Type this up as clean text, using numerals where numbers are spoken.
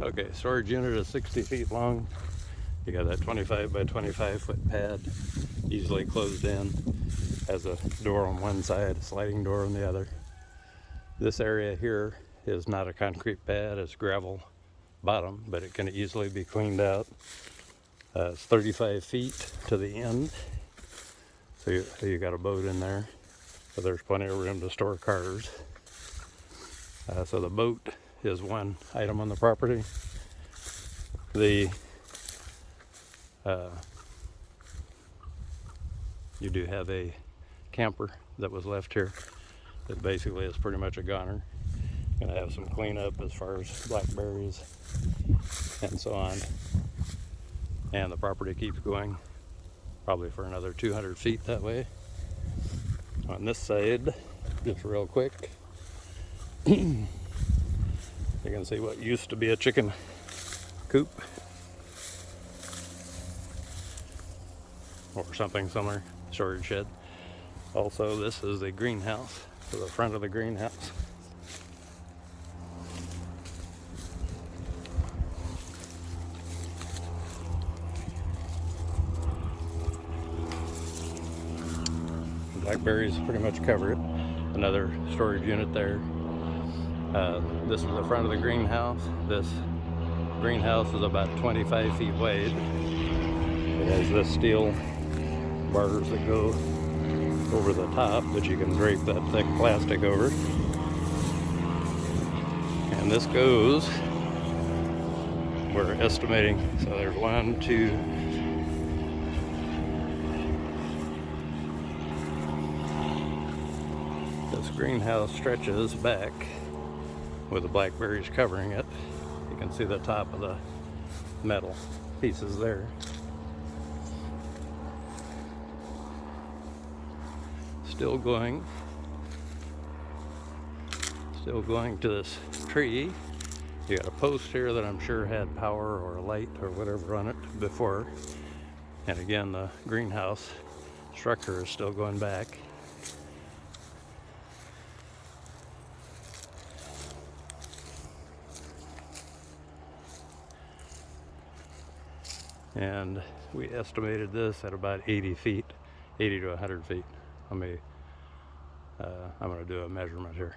Okay, storage unit is 60 feet long. You got that 25 by 25 foot pad, easily closed in. Has a door on one side, a sliding door on the other. This area here is not a concrete pad, it's gravel bottom, but it can easily be cleaned out. It's 35 feet to the end, so you got a boat in there, but there's plenty of room to store cars. So the boat is one item on the property. You do have a camper that was left here that basically is pretty much a goner. Gonna have some cleanup as far as blackberries and so on. And the property keeps going probably for another 200 feet that way. On this side, just real quick, you can see what used to be a chicken coop or something similar, storage shed. Also, this is the greenhouse, so the front of the greenhouse. Blackberries pretty much cover it. Another storage unit there. This is the front of the greenhouse. This greenhouse is about 25 feet wide. It has this steel bars that go over the top, but you can drape that thick plastic over. And this goes, we're estimating, so there's 1, 2, this greenhouse stretches back with the blackberries covering it. You can see the top of the metal pieces there. Still going to this tree. You got a post here that I'm sure had power or light or whatever on it before. And again, the greenhouse structure is still going back. And we estimated this at about 80 feet, 80 to 100 feet. I'm going to do a measurement here.